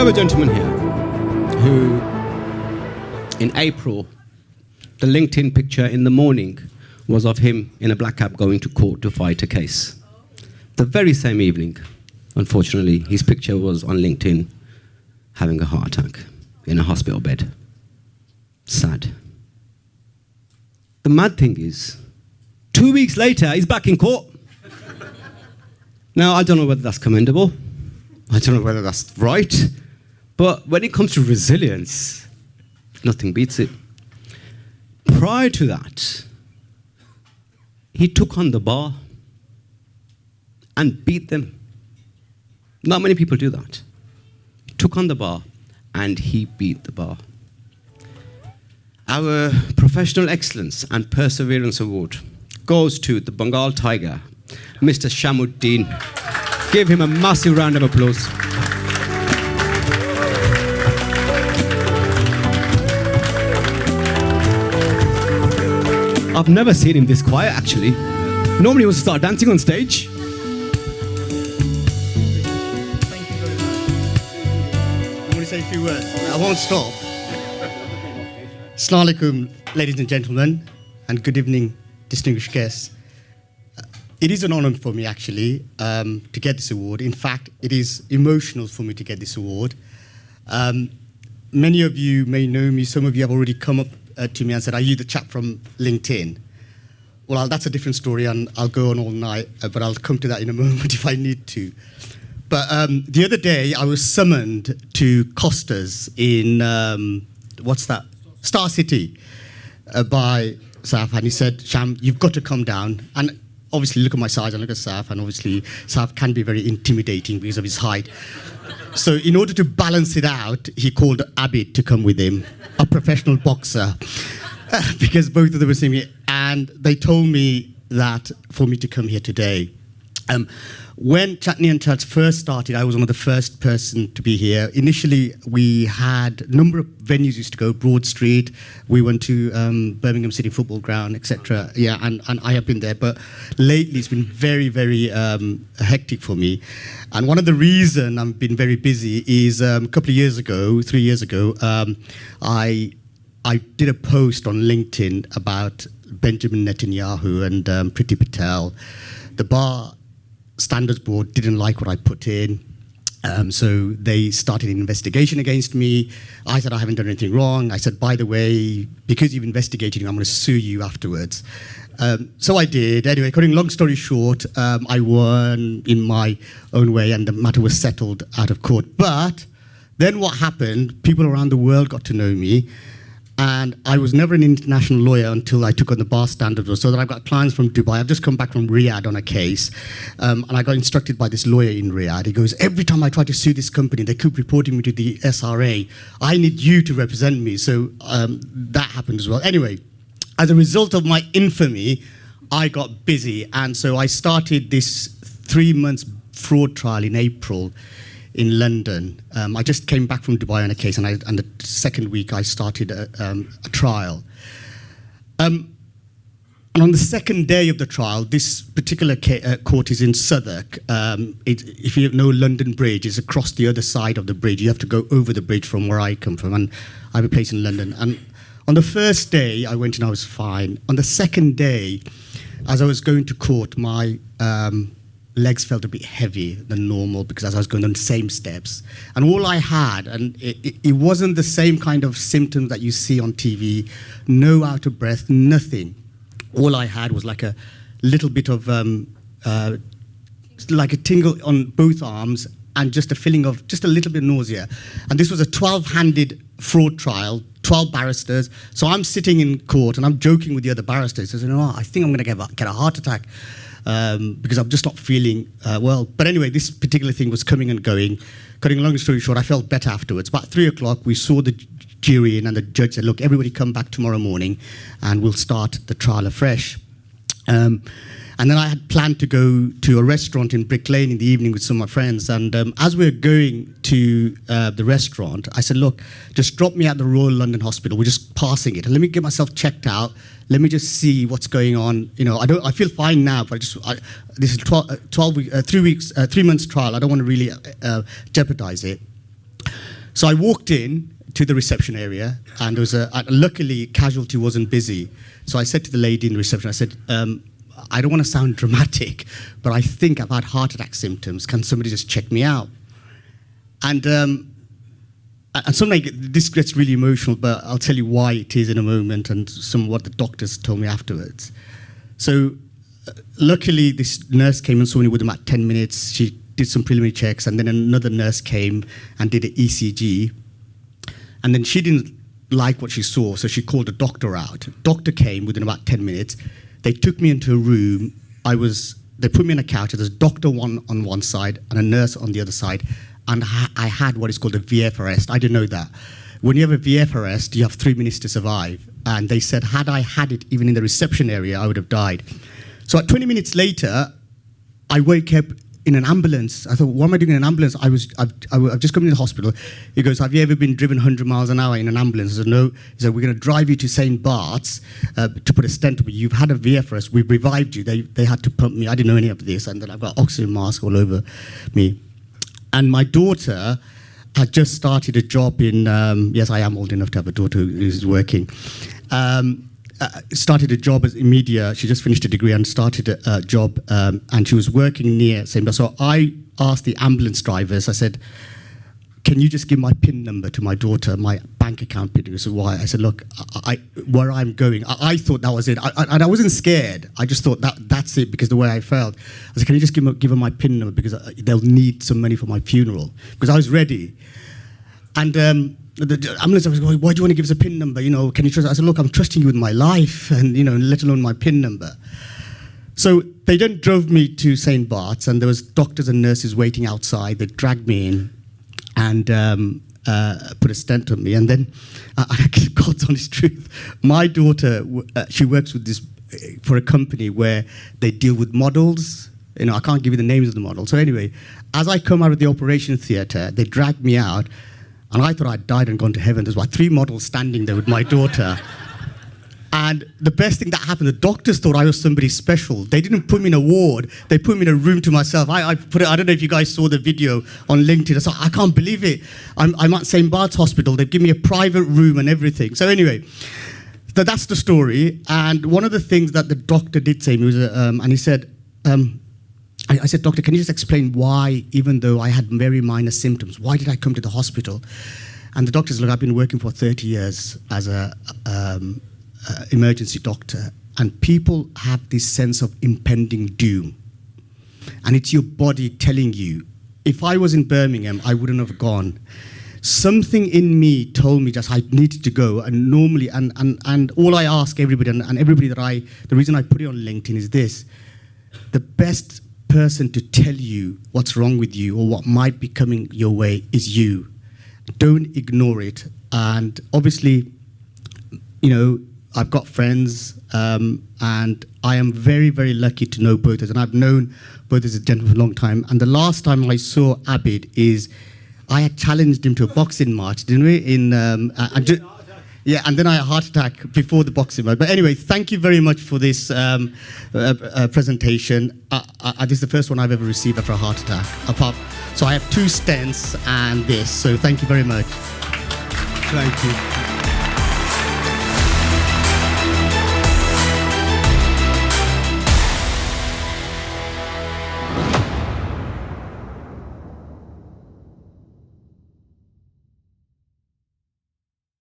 a gentleman here who, in April, the LinkedIn picture in the morning was of him in a black cap going to court to fight a case. The very same evening, unfortunately, his picture was on LinkedIn having a heart attack in a hospital bed. Sad. The mad thing is, 2 weeks later, he's back in court. Now, I don't know whether that's commendable. I don't know whether that's right. But when it comes to resilience, nothing beats it. Prior to that, he took on the bar and beat them. Not many people do that. He took on the bar and he beat the bar. Our Professional Excellence and Perseverance Award goes to the Bengal Tiger, Mr. Sham Uddin. Give him a massive round of applause. I've never seen him this quiet, actually. Normally he wants to start dancing on stage. Thank you very much. I want to say a few words. I won't stop. Assalamu alaikum, ladies and gentlemen, and good evening, distinguished guests. It is an honor for me, actually, to get this award. In fact, it is emotional for me to get this award. Many of you may know me. Some of you have already come up to me and said, "Are you the chap from LinkedIn?" Well, that's a different story, and I'll go on all night, but I'll come to that in a moment if I need to. But the other day, I was summoned to Costa's in, what's that? Star City, by Saf, and he said, "Sham, you've got to come down." And obviously, look at my size and look at Saf, and obviously, Saf can be very intimidating because of his height. So in order to balance it out, he called Abid to come with him, a professional boxer, because both of them were seeing me. And they told me that for me to come here today. When Chutney and Chat first started, I was one of the first person to be here. Initially, we had a number of venues used to go, Broad Street. We went to Birmingham City Football Ground, etc. Yeah, and I have been there. But lately, it's been very, very hectic for me. And one of the reasons I've been very busy is a couple of years ago, 3 years ago, I did a post on LinkedIn about Benjamin Netanyahu and Priti Patel. The Bar Standards Board didn't like what I put in, so they started an investigation against me. I said I haven't done anything wrong. I said, by the way, because you've investigated me, I'm going to sue you afterwards. So I did. Anyway, cutting long story short, I won in my own way, and the matter was settled out of court. But then what happened, people around the world got to know me, and I was never an international lawyer until I took on the bar standards. So that I've got clients from Dubai. I've just come back from Riyadh on a case, and I got instructed by this lawyer in Riyadh. He goes, every time I try to sue this company, they keep reporting me to the SRA. I need you to represent me. So that happened as well. Anyway, as a result of my infamy, I got busy. And so I started this 3 months fraud trial in April in London. I just came back from Dubai on a case, and the second week I started a trial. And on the second day of the trial, this particular court is in Southwark. If you know London Bridge, it's across the other side of the bridge. You have to go over the bridge from where I come from, and I have a place in London. And on the first day, I went and I was fine. On the second day, as I was going to court, my legs felt a bit heavy than normal because as I was going on the same steps. And all I had, and it wasn't the same kind of symptoms that you see on TV, no out of breath, nothing. All I had was like a little bit of, like a tingle on both arms and just a feeling of just a little bit of nausea. And this was a 12-handed fraud trial, 12 barristers. So I'm sitting in court and I'm joking with the other barristers. I said, I think I'm going to get a heart attack. Because I'm just not feeling well. But anyway, this particular thing was coming and going. Cutting a long story short, I felt better afterwards. About 3 o'clock, we saw the jury in, and the judge said, look, everybody come back tomorrow morning, and we'll start the trial afresh. And then I had planned to go to a restaurant in Brick Lane in the evening with some of my friends. And as we were going to the restaurant, I said, look, just drop me at the Royal London Hospital. We're just passing it. And let me get myself checked out. Let me just see what's going on. You know, I feel fine now, but this is 3 months trial. I don't want to really jeopardize it. So I walked in to the reception area, and there was luckily casualty wasn't busy. So I said to the lady in the reception, I said, I don't want to sound dramatic, but I think I've had heart attack symptoms. Can somebody just check me out? And something, this gets really emotional, but I'll tell you why it is in a moment, and what the doctors told me afterwards. So luckily, this nurse came and saw me within about 10 minutes. She did some preliminary checks, and then another nurse came and did an ECG. And then she didn't like what she saw, so she called a doctor out. Doctor came within about 10 minutes. They took me into a room. They put me on a couch. There's a doctor on one side and a nurse on the other side. And I had what is called a VF arrest. I didn't know that. When you have a VF arrest, you have 3 minutes to survive. And they said, had I had it even in the reception area, I would have died. So at 20 minutes later, I wake up in an ambulance. I thought, what am I doing in an ambulance? I've just come into the hospital. He goes, have you ever been driven 100 miles an hour in an ambulance? I said, no. He said, we're going to drive you to St. Bart's to put a stent on you. You've had a VF arrest. We've revived you. They had to pump me. I didn't know any of this. And then I've got oxygen mask all over me. And my daughter had just started a job in, yes, I am old enough to have a daughter who's working. Started a job in media. She just finished a degree and started a job, and she was working near St. Bart's. So I asked the ambulance drivers, I said, can you just give my PIN number to my daughter, my bank account PIN? So why? I said, look, where I'm going, I thought that was it. And I wasn't scared. I just thought that's it, because the way I felt. I said, can you just give her my PIN number, because they'll need some money for my funeral, because I was ready. And the ambulance was going, why do you want to give us a PIN number? You know, can you trust us? I said, look, I'm trusting you with my life, and let alone my PIN number. So they then drove me to St. Bart's, and there was doctors and nurses waiting outside. They dragged me in and put a stent on me. And then, God's honest truth, my daughter, she works with for a company where they deal with models. I can't give you the names of the models. So anyway, as I come out of the operation theatre, they dragged me out. And I thought I'd died and gone to heaven. There's like 3 models standing there with my daughter. And the best thing that happened, the doctors thought I was somebody special. They didn't put me in a ward. They put me in a room to myself. I don't know if you guys saw the video on LinkedIn. I thought, I can't believe it. I'm at St. Bart's Hospital. They've given me a private room and everything. So anyway, that's the story. And one of the things that the doctor did say to me was, and he said, I said, doctor, can you just explain why, even though I had very minor symptoms, why did I come to the hospital? And the doctor said, look, I've been working for 30 years as a emergency doctor, and people have this sense of impending doom. And it's your body telling you. If I was in Birmingham, I wouldn't have gone. Something in me told me just I needed to go. And normally, and all I ask everybody, and everybody the reason I put it on LinkedIn is this: the best person to tell you what's wrong with you or what might be coming your way is you. Don't ignore it. And obviously, I've got friends, and I am very, very lucky to know both of us. And I've known both of us as a gentleman for a long time. And the last time I saw Abid is I had challenged him to a boxing match, didn't we? Yeah, and then I had a heart attack before the boxing match. But anyway, thank you very much for this presentation. This is the first one I've ever received after a heart attack. So I have 2 stents and this. So thank you very much. Thank you.